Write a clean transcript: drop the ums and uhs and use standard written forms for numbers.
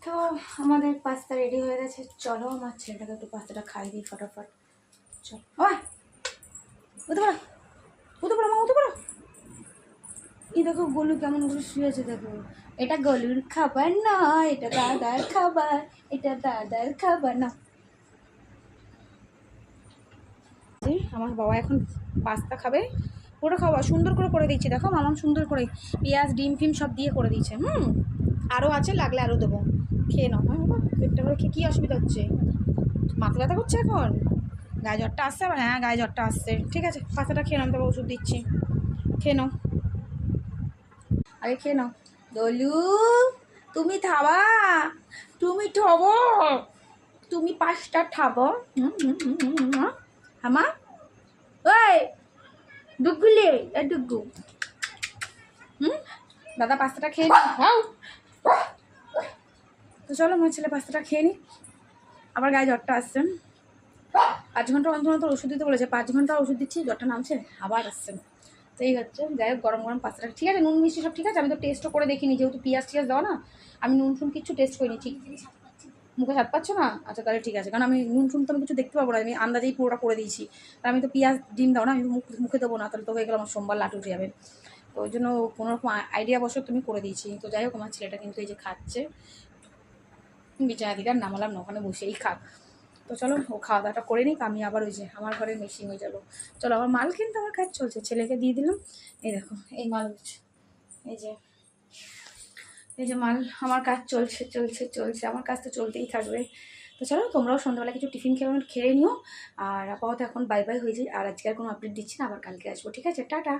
তো আমাদের pasta ready হয়ে গেছে, চলো আমার ছেলেটাকে একটু পাস্তাটা খাই দিই ফটাফট। চল ওই উঠে পড়ো, উঠে পড়ো মা, উঠে পড়ো। এই দেখো গলু কেমন করে শুয়েছে দেখো। এটা গলুর খাবার না, এটা দাদার খাবার, এটা দাদার খাবার না। আমার বাবা এখন পাস্তা খাবে, পুরো খাওয়া সুন্দর করে দিচ্ছি দেখো, মামাম সুন্দর করে পেঁয়াজ ডিম ফিম সব দিয়ে করে দিয়েছে। আরও আছে, লাগলে আরও দেবো। খেয়ে নাও। হ্যাঁ বাবা, পেটটা করে খেয়ে কী অসুবিধা হচ্ছে? মাথা ব্যথা করছে এখন? গায়ে জ্বরটা আসছে আবার? হ্যাঁ গায়ে জ্বরটা আসছে। ঠিক আছে, পাস্তাটা খেয়ে নাও, তবে ওষুধ দিচ্ছি, খেয়ে নাও, আগে খেয়ে নাও। দলু তুমি থাবা, তুমি ঠবো, তুমি পাঁচটা ঠাবো। হামা ওই ডুগুলি ডুগু। দাদা পাস্তাটা খেয়ে নি। তো চলো আমার ছেলে পাস্তাটা খেয়ে নি, আবার গায়ে জ্বরটা আসছে। 5 ঘন্টা অন্তর ওষুধ দিতে বলেছে, 5 ঘন্টা ওষুধ দিচ্ছি, জ্বরটা নামছে আবার আসছে। তো এই হচ্ছে, যাই হোক গরম গরম পাস্তাটা ঠিক আছে, নুন মিষ্টি সব ঠিক আছে। আমি তো টেস্টও করে দেখিনি, যেহেতু পিঁয়াজ টিয়াজ দেওয়া না, আমি নুন ফুন কিছু টেস্ট করিনি। ঠিক মুখে স্বাদ পাচ্ছ না? আচ্ছা তাহলে ঠিক আছে, কারণ আমি নুন ফুন তো আমি কিছু দেখতে পাবো না, আমি আন্দাজেই পুরোটা করে দিয়েছি। আর আমি তো পেঁয়াজ ডিম দাও না, আমি মুখে দেবো না, তাহলে তো হয়ে গেলো আমার সোমবার লাটু উঠে যাবে। তো ওই জন্য কোনোরকম আইডিয়া বসত তুমি করে দিয়েছি। তো যাই হোক আমার ছেলেটা কিন্তু এই যে খাচ্ছে, বিছানা দিকে আর নামালাম না, ওখানে বসেই খাক। তো চলো ও খাওয়া দাওয়াটা করে নিক, আমি আবার ওই যে আমার ঘরে মেশিন হয়ে যাবো। চলো আমার মাল কিন্তু আমার কাজ চলছে, ছেলেকে দিয়ে দিলাম। এই দেখো এই মাল, এই যে এই যে মাল, আমার কাজ চলছে চলছে চলছে, আমার কাজ তো চলতেই থাকবে। তো চলো তোমরাও সন্ধ্যাবেলা কিছু টিফিন খেয়ে নিও। আর আপাতত এখন বাই বাই হয়ে যায়, আর আজকে আর কোনো আপডেট দিচ্ছি না, আবার কালকে আসবো। ঠিক আছে, টাটা।